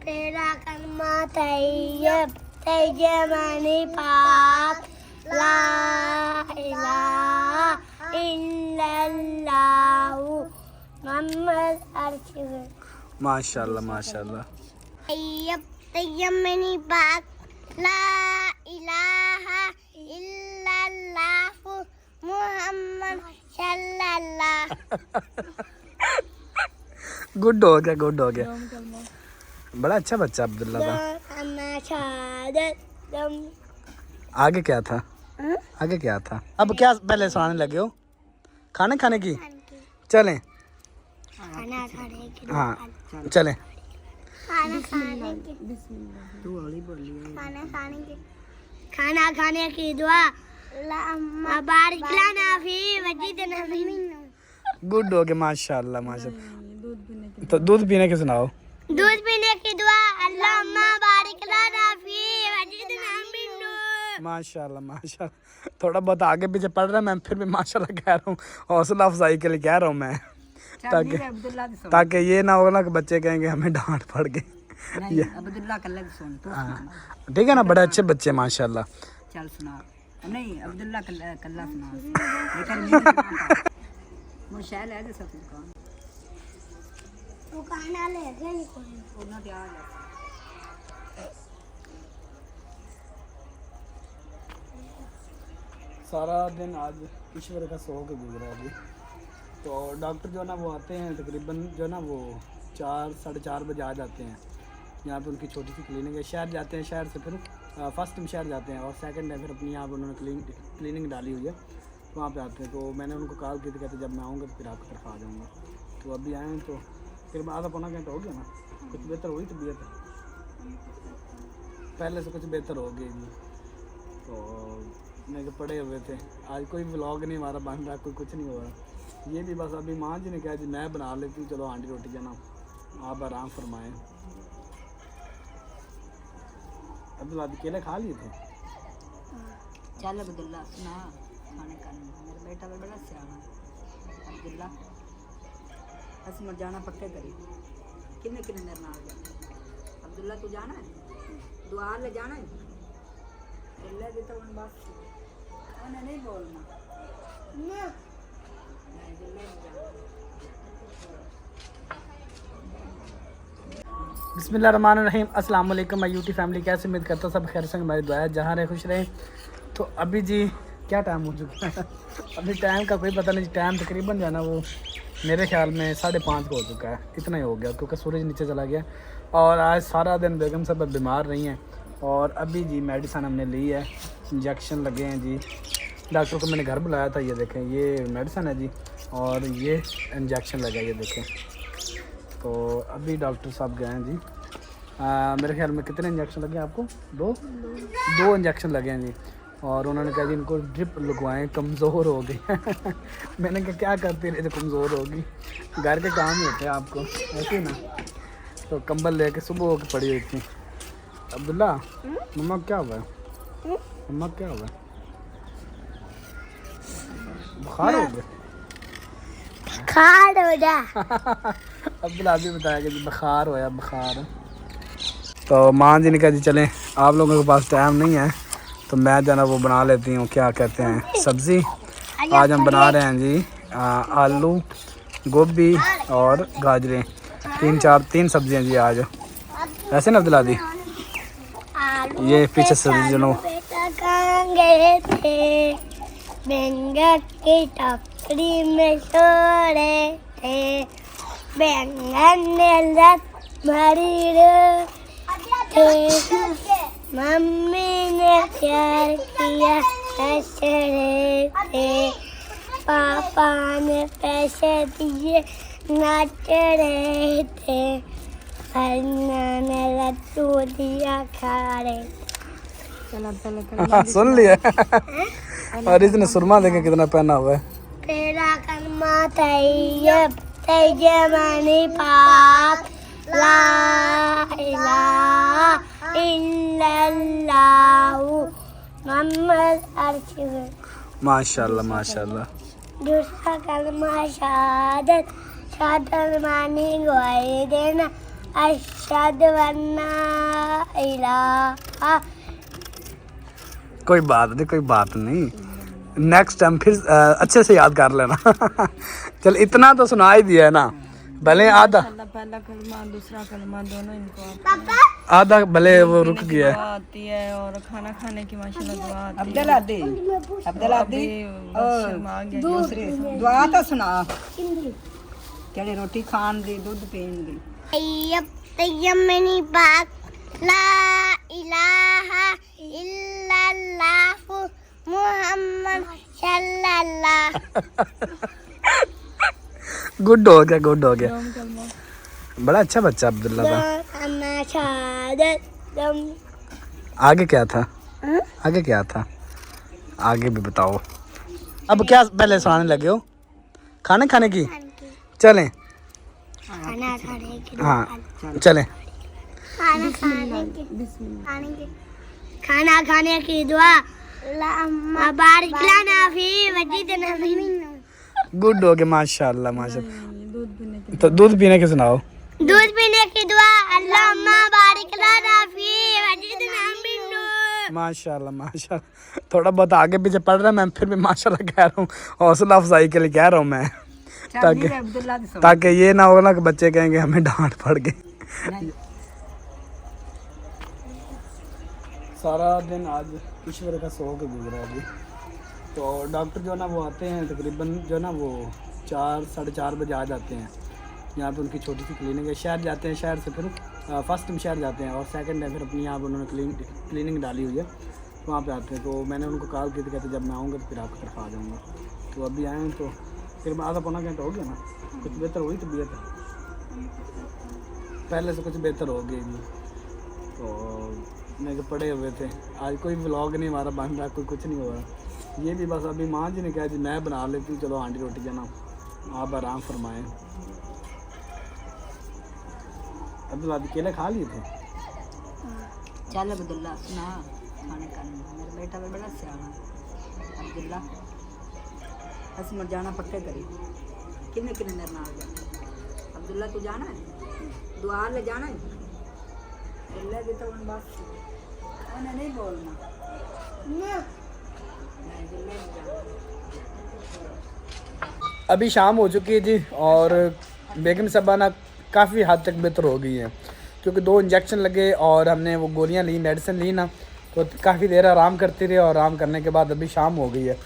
तेरा कलमा तैयब तैयमानी पाक ला इलाहा इल्लल्लाहु मोहम्मद अरशद। माशाल्लाह माशाल्लाह। तैयब तैयमानी पाक ला इलाहा इल्लल्लाहु मोहम्मद सल्लल्लाहु। गुड हो गया गुड हो गया। बड़ा अच्छा बच्चा अब्दुल्ला था। आगे क्या था? आगे क्या था? अब क्या पहले सुनाने लगे हो? खाने खाने की चलें। खाना खाने की हाँ चलें। खाना खाने की दुआ बारिक लना फी वजीदना मिन। गुड हो गया माशाल्लाह माशाल्लाह। तो दूध पीने की सुनाओ। दूध पीने की दुआ अल्लाहुम्मा बारिक लना फी वजीदना मिन। माशाल्लाह माशाल्लाह। थोड़ा बहुत आगे पीछे पढ़ रहा है, मैं फिर भी माशाल्लाह कह रहा हूँ, हौसला अफजाई के लिए कह रहा हूँ मैं, ताकि ये ना हो ना कि बच्चे कहेंगे हमें डांट पड़ गई। अब्दुल्ला का लग सुन तो ठीक है ना, बड़े अच्छे बच्चे माशाल्लाह। चल सुना। नहीं अब्दुल्ला कल्ला सुना। मुशाल है तो सब कौन वो खाना ले गए कोई ना तैयार है। सारा दिन आज ईश्वर का सो के गुजरा अभी। तो डॉक्टर जो ना वो आते हैं तकरीबन जो ना वो 4 साढ़े 4 बजे आ जाते हैं। यहाँ पे उनकी छोटी सी क्लिनिक है। शहर जाते हैं, शहर से फिर फर्स्ट टाइम शहर जाते हैं और सेकंड टाइम फिर अपनी यहाँ पर उन्होंने क्लिनिक डाली हुई है, वहाँ पे आते हैं। तो मैंने उनको कॉल की थी, कहते जब मैं आऊँगा तो फिर आपकी तरफ आ जाऊँगा। तो अभी आए हैं तो फिर आधा पौना घंटा हो गया ना, कुछ बेहतर हुई तबीयत, पहले से कुछ बेहतर हो गई जी। तो मैं पड़े हुए थे, आज कोई व्लॉग नहीं हमारा बन रहा, कोई कुछ नहीं हो रहा। ये भी बस अभी माँ जी ने कहा जी मैं बना लेती हूँ, चलो आंटी रोटी जाना आप आराम फरमाएँ। अब्दुल्ला केले खा लिए थे। चल अब्दुल्ला सुना खाने का। मेरा बेटा भी बड़ा सियाना अब्दुल्ला। असं मत जाना पक्के करी किन्ने किन्ने मेरे नाल जाना। अब्दुल्ला तू जाना है दुआ ले जाना है ले देता हूँ बस उन्हें नहीं बोलना नहीं दिल्ली जाना। बिस्मिल्लाहिर्रहमानिर्रहीम। अस्सलाम वालेकुम माय यूट्यूब फैमिली, कैसे उम्मीद करता हूँ सब खैर से हमारी दुआ है, जहाँ रहे खुश रहे। तो अभी जी क्या टाइम हो चुका है अभी टाइम का कोई पता नहीं। टाइम तकरीबन जो है ना वो मेरे ख्याल में 5:30 को हो चुका है, इतना ही हो गया क्योंकि सूरज नीचे चला गया। और आज सारा दिन बेगम साहब बीमार रही हैं और अभी जी मेडिसन हमने ली है, इंजेक्शन लगे हैं जी। डॉक्टर को मैंने घर बुलाया था, ये देखें ये मेडिसन है जी और ये इंजेक्शन लगा ये देखें। तो अभी डॉक्टर साहब गए हैं जी। मेरे ख्याल में कितने इंजेक्शन लगे हैं आपको? दो इंजेक्शन लगे हैं जी। और उन्होंने कहा जी इनको ड्रिप लगवाएं, कमज़ोर हो गई मैंने कहा क्या करती रही जो कमज़ोर होगी, घर के काम ही होते हैं आपको ऐसे ना। तो कंबल लेके सुबह होकर पड़ी हुई थी। अब्दुल्ला मम्मा क्या हुआ है? मम्मा क्या हुआ है? बुखार हो गया? बुखार हो जा अब्दुल्ला अभी बताया कि जी बुखार होया बुखार। तो माँ जी ने कहा जी चलें, आप लोगों के पास टाइम नहीं है तो मैं जाना वो बना लेती हूँ, क्या कहते हैं सब्ज़ी। आज हम बना रहे हैं जी आलू गोभी और गाजरें, 3 सब्जियाँ जी आज। ऐसे ना अब्दुल्ला दी ये पीछे सब्जी जनो गए थे बैंगन की टोकरी में सो रहे थे, बैंगन ने लत भरी थे, मम्मी ने प्यार किया हंस रहे थे, पापा ने पैसे दिए नाच रहे थे, अन्ना ने लड्डू दिया खा रहे थे। सुन लिया और इसने सुरमा देखे कितना पहना हुआ है। तेरा कलमा तैयब तैयमानी पाक ला इलाहा इल्लल्लाहु मोहम्मद अरशद। माशाल्लाह माशाल्लाह। दूसरा कलमा शहादत, शहादत मानी गवाही देना, अशहदु अन्ना इलाहा। कोई बात नहीं, नेक्स्ट टाइम फिर अच्छे से याद कर लेना। चल इतना तो सुना ही दिया है ना, भले आधा पहला कलमा दूसरा कलमा दोनों इनको आधा भले वो रुक गया है। आती है और खाना खाने की माशाल्लाह दुआ आती है। अब्दुल आदि दूसरी दुआ तो सुना केड़ी रोटी खान दी दूध पीन दी। तय्यमनी पाक ला इलाहा इल्लल्लाहु मुहम्मद सल्लल्लाहु। गुड हो गया। बड़ा अच्छा बच्चा अब्दुल्ला था। आगे क्या था? आगे भी बताओ। अब क्या पहले सुनाने लगे हो? खाने की चलें? खाना खाने की हाँ चलें। खाना खाने की दुआ बारिक लना फी वजीदना मिन। गुड हो गया माशाल्लाह। तो दूध पीने के सुनाओ। दूध पीने की दुआ अल्लाहुम्मा बारिक लना फी वजीदना मिन। माशाल्लाह। थोड़ा बहुत आगे पीछे पढ़ रहा है, मैं फिर भी माशाल्लाह कह रहा हूँ, हौसला अफजाई के लिए कह रहा हूँ मैं, ताकि ये ना हो ना कि बच्चे कहेंगे हमें डांट पड़ गई। सारा दिन आज ईश्वर का सो के गुजरा अभी। तो डॉक्टर जो ना वो आते हैं तकरीबन जो ना वो 4 साढ़े 4 बजे आ जाते हैं। यहाँ पे उनकी छोटी सी क्लिनिक है। शहर जाते हैं, शहर से फिर फर्स्ट टाइम शहर जाते हैं और सेकंड टाइम फिर अपनी यहाँ पर उन्होंने क्लिनिक डाली हुई है, वहाँ पे आते हैं। तो मैंने उनको कॉल की थी, कहते जब मैं आऊँगा तो फिर आपकी तरफ आ जाऊँगा। तो अभी आए हैं तो फिर आधा पौना घंटा हो गया ना, कुछ बेहतर हुई तबीयत, पहले से कुछ बेहतर हो गई जी। तो मैं पड़े हुए थे, आज कोई व्लॉग नहीं हमारा बन रहा, कोई कुछ नहीं हो रहा। ये भी बस अभी माँ जी ने कहा जी मैं बना लेती हूँ, चलो आंटी रोटी जाना आप आराम फरमाएँ। अब्दुल्ला केले खा लिए थे? चल अब्दुल्ला सुना खाने का, मेरा बेटा भी बड़ा सियाना अब्दुल्ला। अस मर जाना पक्के करी, किन्ने किन्ने मेरे नाल जाना। अब्दुल्ला तू जाना है, दुआ ले जाना है। अल्लाह दे तो उन बस उन्हें नहीं बोलना ना। अभी शाम हो चुकी है जी और बेगम साहबा ना काफ़ी हद तक बेहतर हो गई है, क्योंकि 2 इंजेक्शन लगे और हमने वो गोलियां ली, मेडिसिन ली ना, तो काफ़ी देर आराम करती रही और आराम करने के बाद अभी शाम हो गई है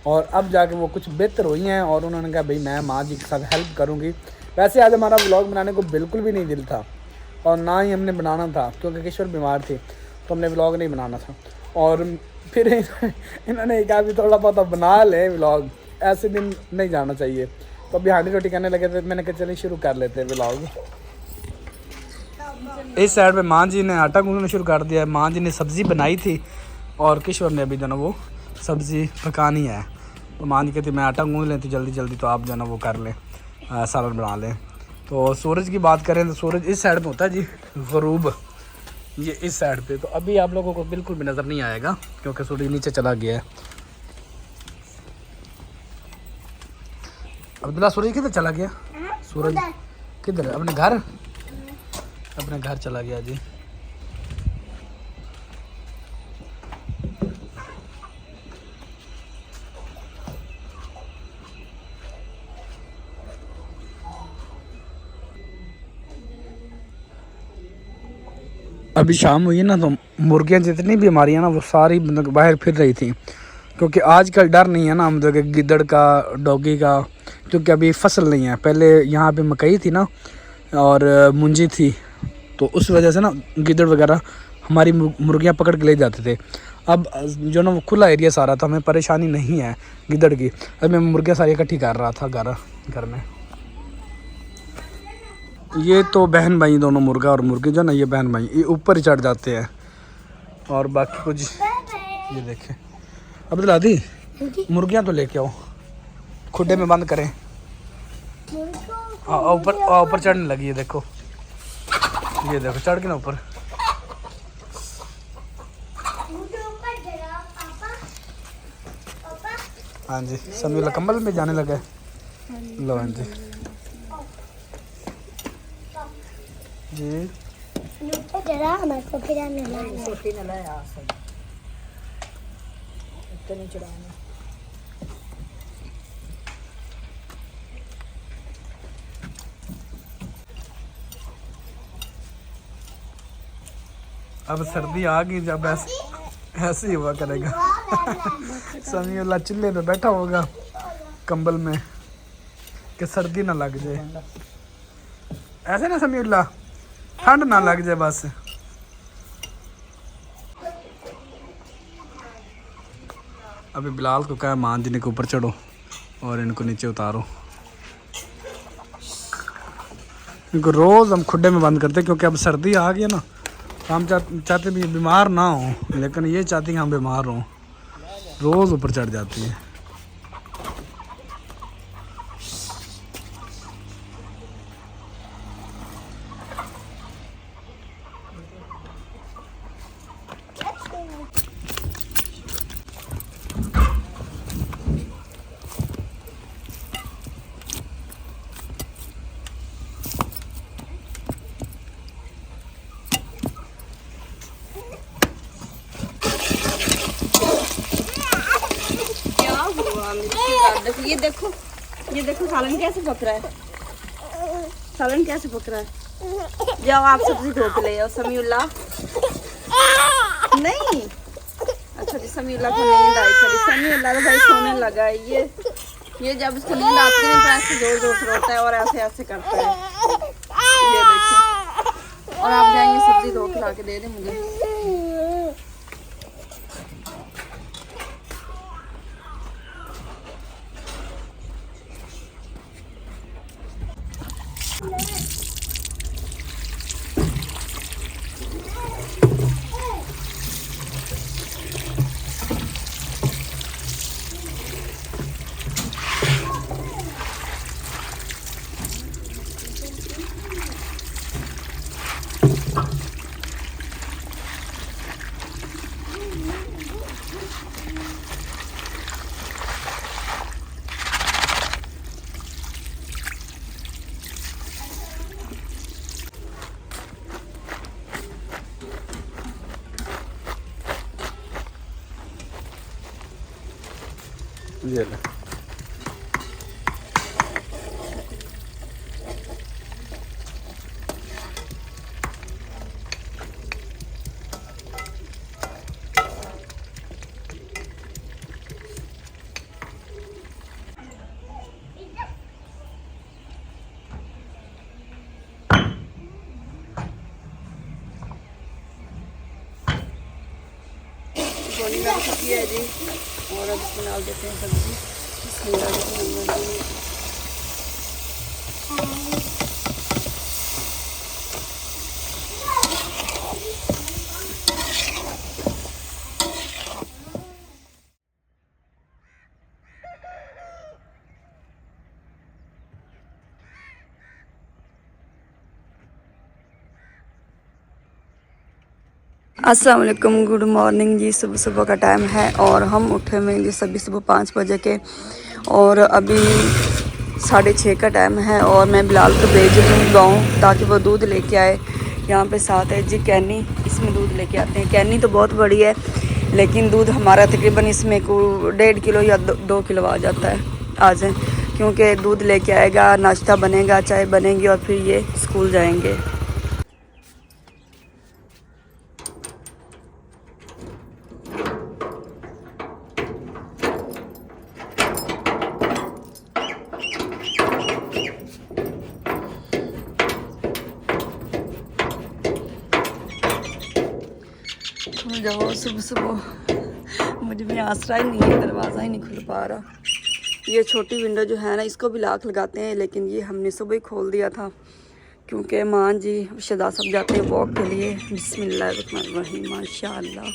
और अब जाके वो कुछ बेहतर हुई हैं और उन्होंने कहा भाई मैं माँ जी के साथ हेल्प करूँगी। वैसे आज हमारा व्लॉग बनाने को बिल्कुल भी नहीं दिल था और ना ही हमने बनाना था, क्योंकि किशोर बीमार थी तो हमने व्लॉग नहीं बनाना था। और फिर इन्होंने कहा भी थोड़ा बहुत बना ले व्लॉग, ऐसे दिन नहीं जाना चाहिए। तो अभी हांडी रोटी करने लगे थे, मैंने कहा चलिए शुरू कर लेते हैं व्लॉग। इस साइड पे माँ जी ने आटा गूंदना शुरू कर दिया है। माँ जी ने सब्ज़ी बनाई थी और किशोर ने अभी जो ना वो सब्ज़ी पकानी है। तो माँ जी कहती मैं आटा गूंद लेती जल्दी जल्दी, तो आप जो ना वो कर लें, सालन बना लें। तो सूरज की बात करें तो सूरज इस साइड पे होता है जी, ग़ुरूब ये इस साइड पे। तो अभी आप लोगों को बिल्कुल भी नज़र नहीं आएगा क्योंकि सूरज नीचे चला गया है। अब्दुल्ला सूरज किधर चला गया? सूरज किधर है? अपने घर चला गया जी। अभी शाम हुई ना तो मुर्गियाँ जितनी भी हमारी हैं ना वो सारी बाहर फिर रही थी, क्योंकि आजकल डर नहीं है ना हम लोग गिद्दड़ का, डॉगी का, क्योंकि अभी फसल नहीं है। पहले यहाँ पे मकई थी ना और मुंजी थी, तो उस वजह से ना गिद्दड़ वगैरह हमारी मुर्गियाँ पकड़ के ले जाते थे। अब जो ना वो खुला एरिया सारा था, हमें परेशानी नहीं है गिद्दड़ की। अब मैं मुर्गियाँ सारी इकट्ठी कर रहा था घर में। ये तो बहन भाई दोनों, मुर्गा और मुर्गी जो ना ये बहन भाई, ये ऊपर ही चढ़ जाते हैं और बाकी कुछ ये देखें। अब्दुल्ला दी मुर्गियाँ तो लेके आओ, खुड्डे में बंद करें। ऊपर चढ़ने लगी है, देखो ये देखो चढ़ के ना ऊपर। हाँ जी समीला कंबल में जाने लगा है। लो हाँ जी जी जरा हमारे को फिर आने लगा छोटी न लाया सब इतने चढ़ाना। अब सर्दी आ गई, जब ऐसे ही हुआ करेगा। समीउल्लाह चूल्हे पे बैठा होगा कंबल में कि सर्दी ना लग जाए। ऐसे ना समीउल्लाह, ठंड ना लग जाए बस। अभी बिलाल को कहा मान जी के ऊपर चढ़ो और इनको नीचे उतारो। इनको रोज़ हम खुड्डे में बंद करते हैं क्योंकि अब सर्दी आ गई है ना, हम चाहते भी बीमार ना हो, लेकिन ये चाहती हैं हम बीमार हों, रोज़ ऊपर चढ़ जाती है। ये देखो सालन कैसे पक रहा है, सालन कैसे पक रहा है। जाओ आप सब्जी धो के ले आओ। समीउल्लाह नहीं, अच्छा जी समीउल्लाह को नींद आई। चली समीउल्लाह भाई सोने लगा है। ये जब उसको नींद आती है तो ऐसे जोर जोर से रोता है और ऐसे ऐसे करता है। ये देखिए, और आप जाएंगे सब्जी धो के ला के दे दे मुझे। ये ले। गोली में सब्जी है जी, और अब इसमें डाल देते हैं सब्जी। अस्सलाम वालेकुम, गुड मॉर्निंग जी। सुबह सुबह का टाइम है और हम उठे हुए जी सभी सुबह 5 बजे के, और अभी 6:30 का टाइम है। और मैं बिलाल को भेज रही हूँ गाँव ताकि वो दूध लेके आए। यहाँ पे साथ है जी कैनी, इसमें दूध लेके आते हैं। कैनी तो बहुत बड़ी है लेकिन दूध हमारा तकरीबन इसमें को 1.5 किलो या 2 किलो आ जाता है। आ जाए क्योंकि दूध लेके आएगा, नाश्ता बनेगा, चाय बनेगी और फिर ये स्कूल जाएंगे। जाओ सुबह सुबह, मुझे भी आसरा ही नहीं है, दरवाज़ा ही नहीं खुल पा रहा। ये छोटी विंडो जो है ना, इसको भी लॉक लगाते हैं, लेकिन ये हमने सुबह ही खोल दिया था क्योंकि माँ जी शदा सब जाते हैं वॉक के लिए। बिस्मिल्लाहिर्रहमानिर्रहीम। माशाल्लाह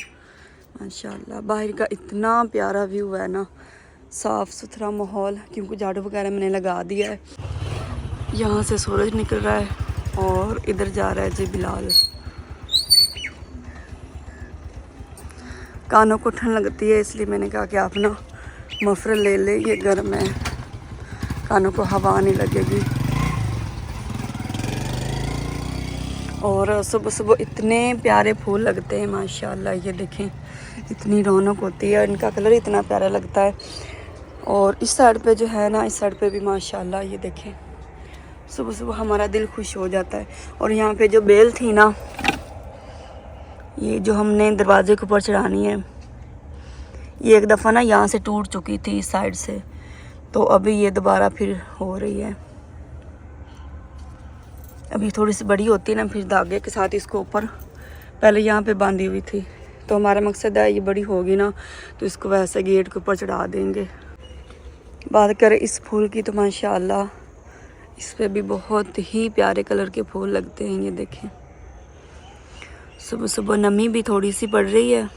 माशाल्लाह, बाहर का इतना प्यारा व्यू है ना, साफ़ सुथरा माहौल, क्योंकि झाड़ू वगैरह मैंने लगा दिया है। यहाँ से सूरज निकल रहा है और इधर जा रहा है जी बिलाल। कानों को ठंड लगती है इसलिए मैंने कहा कि आप ना मफरल ले ले, ये गर्म है, कानों को हवा नहीं लगेगी। और सुबह सुबह इतने प्यारे फूल लगते हैं माशाल्लाह। ये देखें इतनी रौनक होती है, इनका कलर इतना प्यारा लगता है। और इस साइड पे जो है ना, इस साइड पे भी माशाल्लाह ये देखें, सुबह सुबह हमारा दिल खुश हो जाता है। और यहाँ पे जो बेल थी ना, ये जो हमने दरवाजे के ऊपर चढ़ानी है, ये एक दफ़ा ना यहाँ से टूट चुकी थी इस साइड से, तो अभी ये दोबारा फिर हो रही है। अभी थोड़ी सी बड़ी होती है ना, फिर धागे के साथ इसको ऊपर, पहले यहाँ पे बांधी हुई थी, तो हमारा मकसद है ये बड़ी होगी ना तो इसको वैसे गेट के ऊपर चढ़ा देंगे। बात करें इस फूल की तो माशाल्लाह इस पे भी बहुत ही प्यारे कलर के फूल लगते हैं। ये देखें सुबह सुबह नमी भी थोड़ी सी पड़ रही है,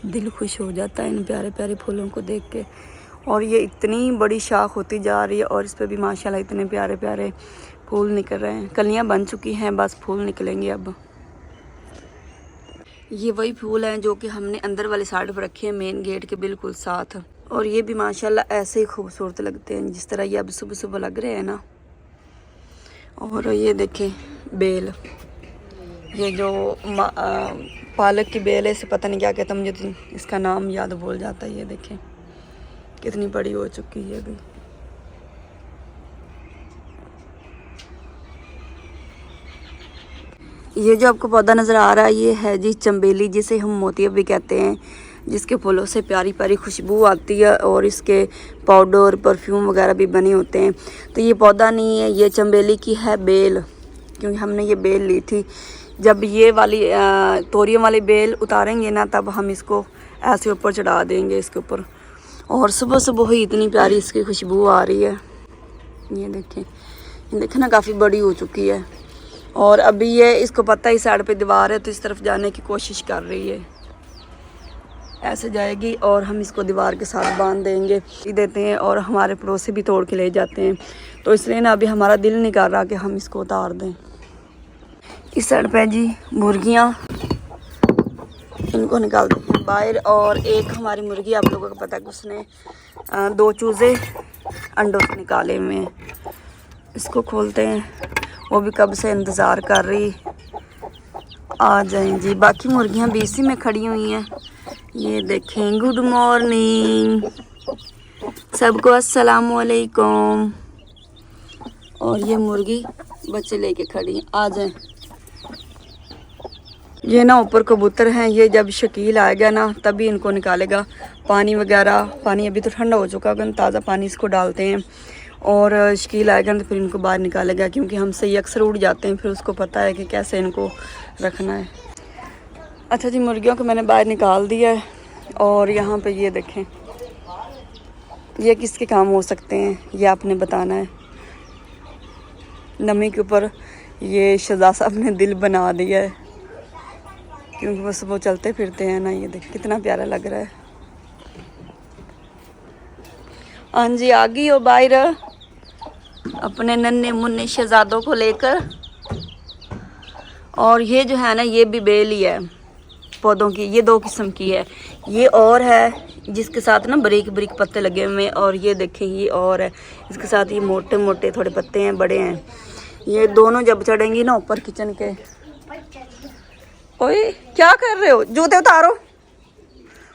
दिल खुश हो जाता है इन प्यारे प्यारे फूलों को देख के। और ये इतनी बड़ी शाख होती जा रही है और इस पे भी माशाल्लाह इतने प्यारे प्यारे फूल निकल रहे हैं। कलियां बन चुकी हैं, बस फूल निकलेंगे अब। ये वही फूल हैं जो कि हमने अंदर वाली साइड पर रखे हैं, मेन गेट के बिल्कुल साथ। और ये भी माशाल्लाह ऐसे ही खूबसूरत लगते हैं जिस तरह ये अब सुबह सुबह लग रहे हैं ना। और ये देखें बेल, ये जो पालक की बेल है, इसे पता नहीं क्या कहता, मुझे तो इसका नाम याद भूल जाता है। ये देखें कितनी बड़ी हो चुकी है अभी। ये जो आपको पौधा नज़र आ रहा है ये है जी चंबेली, जिसे हम मोतिया भी कहते हैं, जिसके फूलों से प्यारी प्यारी खुशबू आती है और इसके पाउडर परफ्यूम वगैरह भी बने होते हैं। तो ये पौधा नहीं है, ये चंबेली की है बेल, क्योंकि हमने ये बेल ली थी। जब ये वाली तोरियों वाली बेल उतारेंगे ना तब हम इसको ऐसे ऊपर चढ़ा देंगे इसके ऊपर। और सुबह सुबह ही इतनी प्यारी इसकी खुशबू आ रही है। ये देखें ना, काफ़ी बड़ी हो चुकी है। और अभी ये इसको पता है इस साइड पे दीवार है तो इस तरफ जाने की कोशिश कर रही है, ऐसे जाएगी और हम इसको दीवार के साथ बांध देंगे देते हैं। और हमारे पड़ोसी भी तोड़ के ले जाते हैं, तो इसलिए ना अभी हमारा दिल नहीं कर रहा कि हम इसको उतार दें। इस साइड पे जी मुर्गियाँ, इनको निकालते हैं बाहर। और एक हमारी मुर्गी, आप लोगों को पता है, उसने 2 चूज़े अंडों से निकाले हुए हैं। इसको खोलते हैं, वो भी कब से इंतज़ार कर रही आ जाएं जी। बाकी मुर्गियाँ भी इसी में खड़ी हुई हैं। ये देखें, गुड मॉर्निंग सबको, अस्सलाम वालेकुम। और ये मुर्गी बच्चे लेके खड़ी हैं, आ जाएं। ये ना ऊपर कबूतर हैं, ये जब शकील आएगा ना तभी इनको निकालेगा। पानी वगैरह, पानी अभी तो ठंडा हो चुका है, ताज़ा पानी इसको डालते हैं। और शकील आएगा तो फिर इनको बाहर निकालेगा, क्योंकि हमसे ये अक्सर उड़ जाते हैं, फिर उसको पता है कि कैसे इनको रखना है। अच्छा जी, मुर्गियों को मैंने बाहर निकाल दिया है। और यहाँ पे ये देखें, ये किसके काम हो सकते हैं ये आपने बताना है। नमी के ऊपर ये शहजाद साहब ने दिल बना दिया है, क्योंकि बस वो चलते फिरते हैं ना। ये देख कितना प्यारा लग रहा है। हाँ जी, आ गई हो बाहर अपने नन्हे मुन्ने शहजादों को लेकर। और ये जो है ना, ये भी बेल ही है पौधों की, ये 2 किस्म की है। ये और है जिसके साथ ना बारीक बारीक पत्ते लगे हुए हैं, और ये देखें ये और है, इसके साथ ये मोटे मोटे थोड़े पत्ते हैं, बड़े हैं। ये दोनों जब चढ़ेंगी ना ऊपर किचन के। ओए क्या कर रहे हो? जूते उतारो,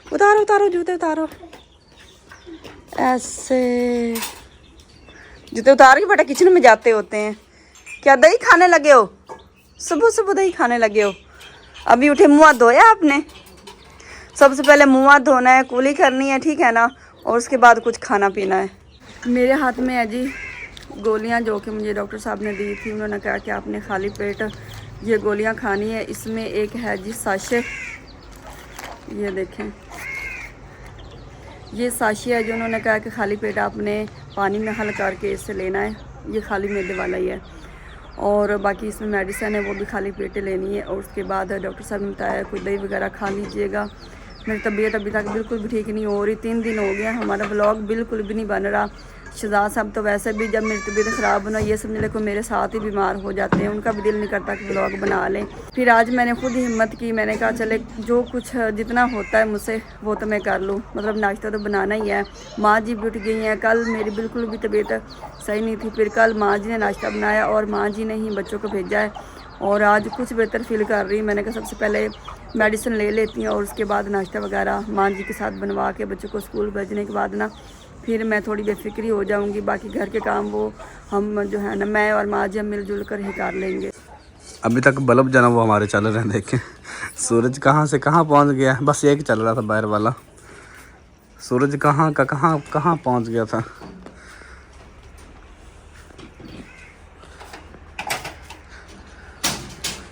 उतारो उतारो जूते उतारो। ऐसे जूते उतार के बेटा किचन में जाते होते हैं। क्या दही खाने लगे हो? सुबह सुबह दही खाने लगे हो? अभी उठे, मुँह हाथ धोया आपने? सबसे पहले मुँह हाथ धोना है, कुली करनी है, ठीक है ना, और उसके बाद कुछ खाना पीना है। मेरे हाथ में है जी गोलियां जो कि मुझे डॉक्टर साहब ने दी थी। उन्होंने कहा कि आपने खाली पेट ये गोलियां खानी है। इसमें एक है जी साशे, ये देखें ये साशे है जो उन्होंने कहा कि खाली पेट आपने पानी में हल करके इससे लेना है। ये खाली मैदे वाला ही है। और बाकी इसमें मेडिसिन है, वो भी खाली पेट लेनी है। और उसके बाद डॉक्टर साहब ने बताया कोई दही वगैरह खा लीजिएगा। मेरी तबीयत अभी तक बिल्कुल भी ठीक नहीं हो रही, 3 दिन हो गया, हमारा व्लॉग बिल्कुल भी नहीं बन रहा। शहजाद साहब तो वैसे भी जब मेरी तबीयत ख़राब होना ये समझ लें को मेरे साथ ही बीमार हो जाते हैं, उनका भी दिल नहीं करता कि व्लॉग बना लें। फिर आज मैंने खुद ही हिम्मत की, मैंने कहा चले जो कुछ जितना होता है मुझसे वो तो मैं कर लूँ, मतलब नाश्ता तो बनाना ही है। माँ जी भी उठ गई हैं, कल मेरी बिल्कुल भी तबीयत सही नहीं थी, फिर कल माँ जी ने नाश्ता बनाया और माँ जी ने ही बच्चों को भेजा है और आज कुछ बेहतर फील कर रही। मैंने कहा सबसे पहले मेडिसिन ले लेती हूँ और उसके बाद नाश्ता वगैरह माँ जी के साथ बनवा के बच्चों को स्कूल भेजने के बाद ना फिर मैं थोड़ी बेफिक्री हो जाऊंगी। बाकी घर के काम वो हम जो है ना मैं और माँ जी हम मिलजुल कर ही कर लेंगे। अभी तक बल्ब जाना वो हमारे चल रहे हैं, देखें सूरज कहाँ से कहाँ पहुँच गया। बस एक चल रहा था बाहर वाला, सूरज कहाँ का कहाँ पहुँच गया था।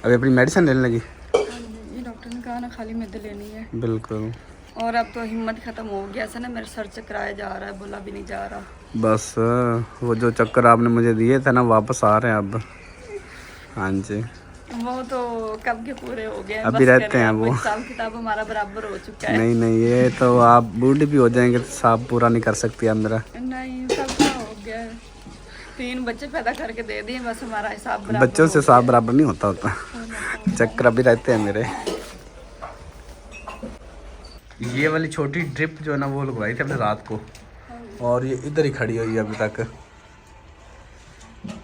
अभी अपनी मेडिसिन लेने लगी। ये डॉक्टर ने कहा ना खाली मैदे लेनी है। बिल्कुल। और अब तो हिम्मत ख़त्म हो गया ऐसा ना, मेरा सर चकराया जा रहा है, बोला भी नहीं जा रहा। बस वो जो चक्कर आपने मुझे दिए थे ना वापस आ रहे हैं अब। हाँ जी वो तो कब के पूरे हो गए, अभी रहते हैं वो। हिसाब किताब हमारा बराबर हो चुका है। नहीं ये तो आप बूढ़ी भी हो जाएंगे तो हिसाब पूरा नहीं कर सकती आप मेरा। नहीं सब का हो गया है, 3 बच्चे पैदा करके दे दिए, बस हमारा हिसाब बराबर। बच्चों से हिसाब बराबर नहीं होता चक्कर अभी रहते हैं मेरे। ये वाली छोटी ड्रिप जो है ना वो लगवाई थी हमने रात को और ये इधर ही खड़ी हुई है अभी तक।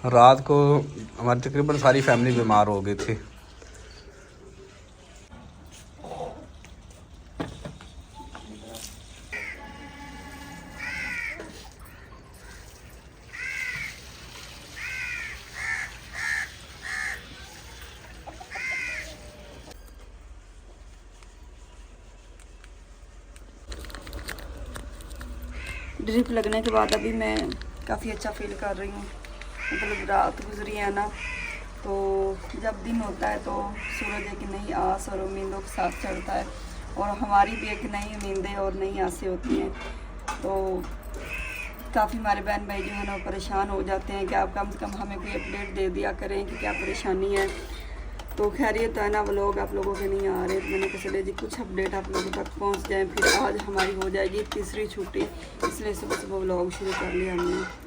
रात को हमारी तकरीबन सारी फैमिली बीमार हो गई थी। ड्रिप लगने के बाद अभी मैं काफ़ी अच्छा फील कर रही हूँ। मतलब रात गुजरी है ना, तो जब दिन होता है तो सूरज एक नई आस और उम्मीदों के साथ चढ़ता है और हमारी भी एक नई उम्मीदें और नई आसें होती हैं। तो काफ़ी हमारे बहन भाई जो है ना परेशान हो जाते हैं कि आप कम से कम हमें कोई अपडेट दे दिया करें कि क्या परेशानी है। तो खैरियत है ना, व्लॉग आप लोगों के नहीं आ रहे, तो मैंने कहा चले जी कुछ अपडेट आप लोगों तक पहुंच जाए। फिर आज हमारी हो जाएगी तीसरी छुट्टी, इसलिए सुबह सुबह व्लॉग शुरू कर लिया हमने।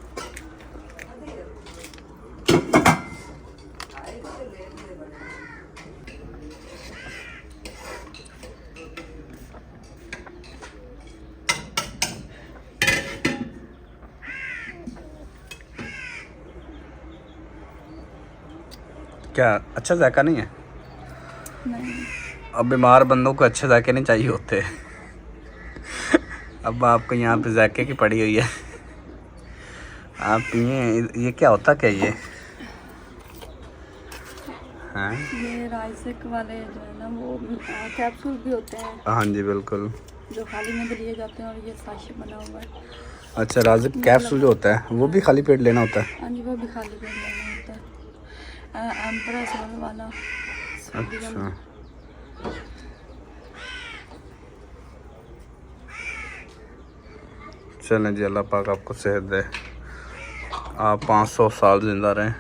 क्या अच्छा जायका नहीं है? नहीं अब बीमार बंदों को अच्छे जायके नहीं चाहिए होते। अब आपको यहाँ पे जायके की पड़ी हुई है, आप ये क्या होता क्या ये? हाँ ये राइसिक वाले जो है ना वो कैप्सूल भी होते हैं। हाँ जी बिल्कुल, जो खाली में लिए जाते हैं और ये साशे बना हुआ है। अच्छा राजिक कैप्सूल जो होता है वो भी खाली पेट लेना होता है? हाँ जी वो भी खाली पेट लेना होता है। एम्प्रेस वाला। अच्छा चलें जी, अल्लाह पाक आपको सेहत दे, आप 500 साल जिंदा रहें।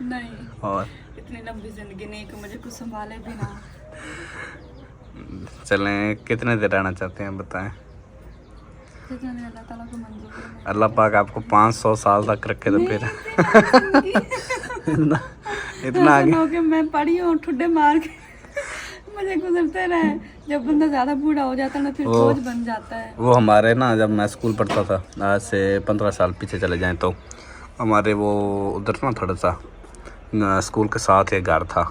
नहीं और इतनी लंबी जिंदगी नहीं कि मुझे कुछ संभाले भी ना। चलें कितने देर रहना चाहते हैं बताएं? जितना भी अल्लाह ताला को मंजूर है। अल्लाह पाक आपको 500 साल तक रखे तो फिर इतना आगे हो के मैं पड़ी हूँ ठुड्डे मार के मुझे गुजरते रहे। जब बंदा ज़्यादा बूढ़ा हो जाता है ना फिर बोझ बन जाता है। वो हमारे ना जब मैं स्कूल पढ़ता था, आज से 15 साल पीछे चले जाएं तो हमारे वो उधर ना थोड़ा सा स्कूल के साथ एक घर था,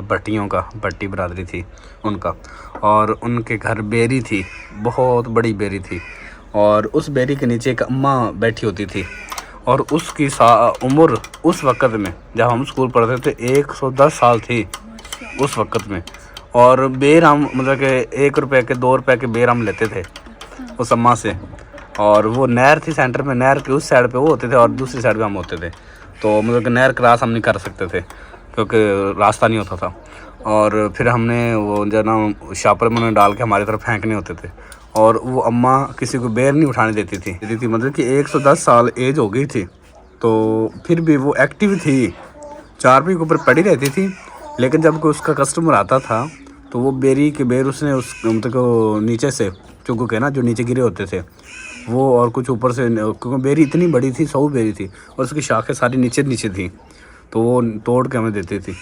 भट्टियों का, भट्टी बरादरी थी उनका, और उनके घर बेरी थी, बहुत बड़ी बेरी थी और उस बेरी के नीचे एक अम्मा बैठी होती थी और उसकी उम्र उस वक़्त में जब हम स्कूल पढ़ते थे 110 साल थी उस वक़्त में। और बेर हम मतलब कि 1 रुपये के 2 रुपये के बेर हम लेते थे उस अम्मा से, और वो नहर थी सेंटर में, नहर के उस साइड पे वो होते थे और दूसरी साइड पे हम होते थे। तो मतलब कि नहर क्रॉस हम नहीं कर सकते थे क्योंकि रास्ता नहीं होता था। और फिर हमने वो जो ना शापर में डाल के हमारी तरफ फेंकने होते थे और वो अम्मा किसी को बेर नहीं उठाने देती थी। मतलब कि 110 साल एज हो गई थी तो फिर भी वो एक्टिव थी, चारपाई के ऊपर पड़ी रहती थी। लेकिन जब कोई उसका कस्टमर आता था तो वो बेरी के बेर उसने उस मतलब नीचे से चुगू के ना जो नीचे गिरे होते थे वो और कुछ ऊपर से, क्योंकि बेरी इतनी बड़ी थी, 100 बेरी थी और उसकी शाखें सारी नीचे नीचे थी, तो वो तोड़ के हमें देती थी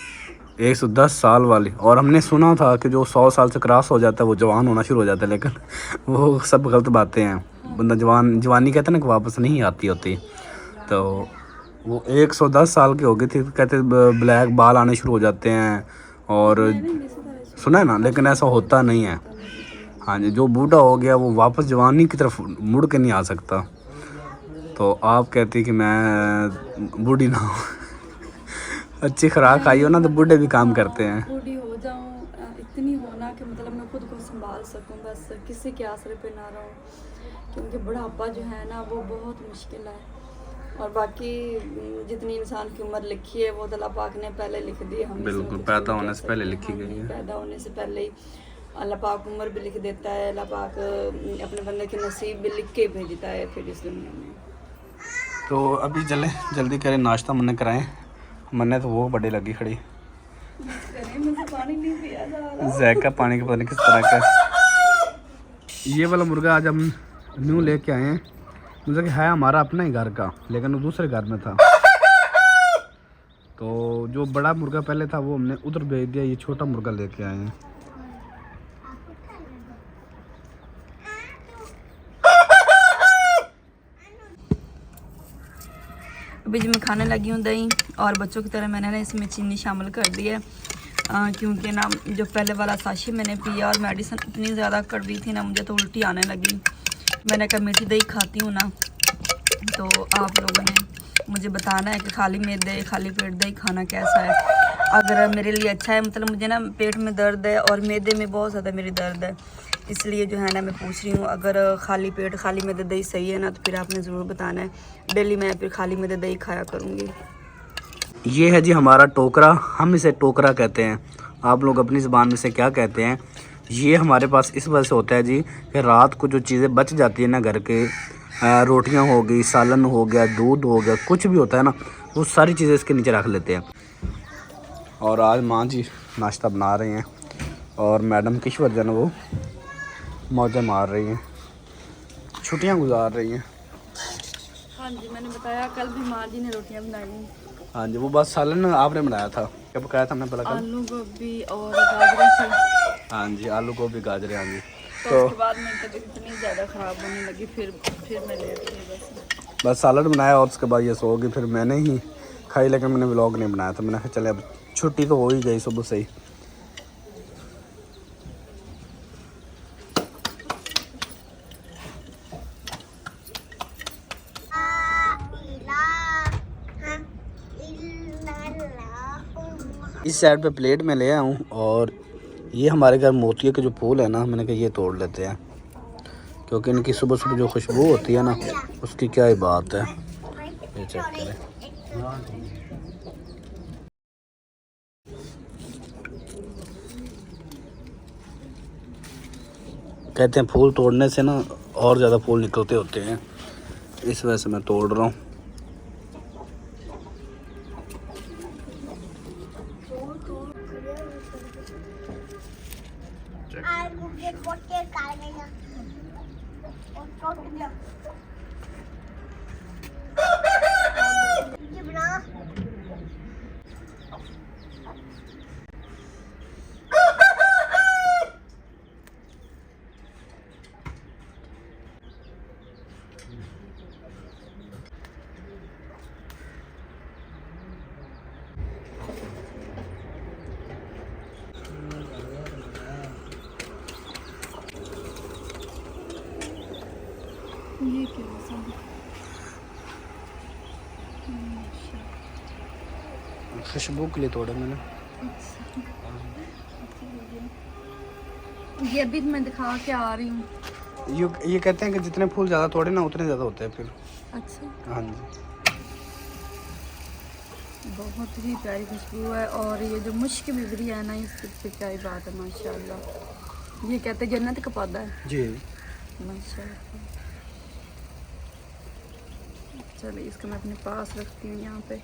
110 साल वाली। और हमने सुना था कि जो 100 साल से क्रॉस हो जाता है वो जवान होना शुरू हो जाता है, लेकिन वो सब गलत बातें हैं। बंदा जवानी कहते हैं ना कि वापस नहीं आती होती, तो वो 110 साल की हो गई थी। कहते ब्लैक बाल आने शुरू हो जाते हैं और सुना है ना, लेकिन ऐसा होता नहीं है। हाँ जी, जो बूढ़ा हो गया वो वापस जवानी की तरफ मुड़ के नहीं आ सकता। तो आप कहती कि मैं बूढ़ी ना हूँ अच्छी खुराक खाई हो ना तो बूढ़े भी काम करते हैं। बूढ़ी हो जाऊँ, इतनी होना कि मतलब मैं खुद को संभाल सकूं, बस किसी के आसरे पे ना रहूं, क्योंकि बुढ़ापा जो है ना वो बहुत मुश्किल है। और बाकी जितनी इंसान की उम्र लिखी है वो अल्लाह पाक ने पहले लिख दी है। हम बिल्कुल, पैदा होने से पहले लिखी गई है। पैदा होने से पहले ही अल्लाह पाक उम्र भी लिख देता है। अल्लाह पाक अपने बंदे के नसीब भी लिख के भेजता है फिर इस दुनिया में। तो अभी चले जल्दी करें, नाश्ता मन्ने कराएं। मन्ने तो वो बड़ी लगी खड़ी, मुझे पानी नहीं पिया जा रहा। जैका पानी का पता नहीं किस तरह का। ये वाला मुर्गा आज हम न्यू लेके आए हैं, मुझे कि है हमारा अपना ही घर का, लेकिन वो दूसरे घर में था। तो जो बड़ा मुर्गा पहले था वो हमने उधर भेज दिया, ये छोटा मुर्गा लेके आए हैं। अभी जो मैं खाने लगी हूँ दही, और बच्चों की तरह मैंने ना इसमें चीनी शामिल कर दी है, क्योंकि ना जो पहले वाला साशी मैंने पिया और मेडिसिन इतनी ज़्यादा कड़वी थी ना, मुझे तो उल्टी आने लगी। मैंने कहा मीठी दही खाती हूँ ना, तो आप लोगों ने मुझे बताना है कि खाली मैदे खाली पेट दही खाना कैसा है। अगर मेरे लिए अच्छा है, मतलब मुझे ना पेट में दर्द है और मैदे में बहुत ज़्यादा मेरी दर्द है, इसलिए जो है ना मैं पूछ रही हूँ। अगर खाली पेट खाली मैदे दही सही है ना, तो फिर आपने ज़रूर बताना है। डेली मैं फिर खाली मैदे दही खाया करूँगी। ये है जी हमारा टोकरा, हम इसे टोकरा कहते हैं, आप लोग अपनी ज़बान में से क्या कहते हैं। ये हमारे पास इस वजह से होता है जी कि रात को जो चीज़ें बच जाती है ना घर के, रोटियां हो गई, सालन हो गया, दूध हो गया, कुछ भी होता है ना, वो सारी चीज़ें इसके नीचे रख लेते हैं। और आज माँ जी नाश्ता बना रही हैं और मैडम किश्वर जो है वो मौजें मार रही हैं, छुट्टियाँ गुजार रही हैं। हाँ जी, मैंने बताया कल भी माँ जी ने रोटियाँ बनाई। हाँ जी, वो बस सालन आपने बनाया था, क्या पकाया था हमने पता कल? आलू गोभी और गाजरें थी। हाँ जी, आलू गोभी गाजरें। हाँ जी, तो उसके बाद मेरी तबीयत इतनी ज़्यादा ख़राब होने लगी, फिर मैं लेट गई। बस सलाद बनाया और उसके बाद ये सो गई। फिर मैंने ही खाई, लेकिन मैंने व्लॉग नहीं बनाया था। मैंने कहा चले अब छुट्टी तो हो ही गई सुबह से ही। इस साइड पे प्लेट में ले आया हूँ, और ये हमारे घर मोतिये के जो फूल है ना, मैंने कहा ये तोड़ लेते हैं, क्योंकि इनकी सुबह सुबह जो खुशबू होती है ना, उसकी क्या ही बात है। ये चेक करें, कहते हैं फूल तोड़ने से ना और ज़्यादा फूल निकलते होते हैं, इस वजह से मैं तोड़ रहा हूँ। ये क्या खुशबू के लिए तोड़ा मैंने। ये अभी मैं दिखा के आ रही हूँ। ये कहते हैं कि जितने फूल ज़्यादा तोड़े ना उतने ज़्यादा होते हैं फिर। अच्छा, हाँ जी, बहुत ही प्यारी खुशबू है। और ये जो मुश्क बिजरी है ना, इसकी क्या ही बात है, माशाल्लाह। ये कहते हैं जन्नत का पौधा है जी, माशाल्लाह। चलिए इसको मैं अपने पास रखती हूँ यहाँ पे।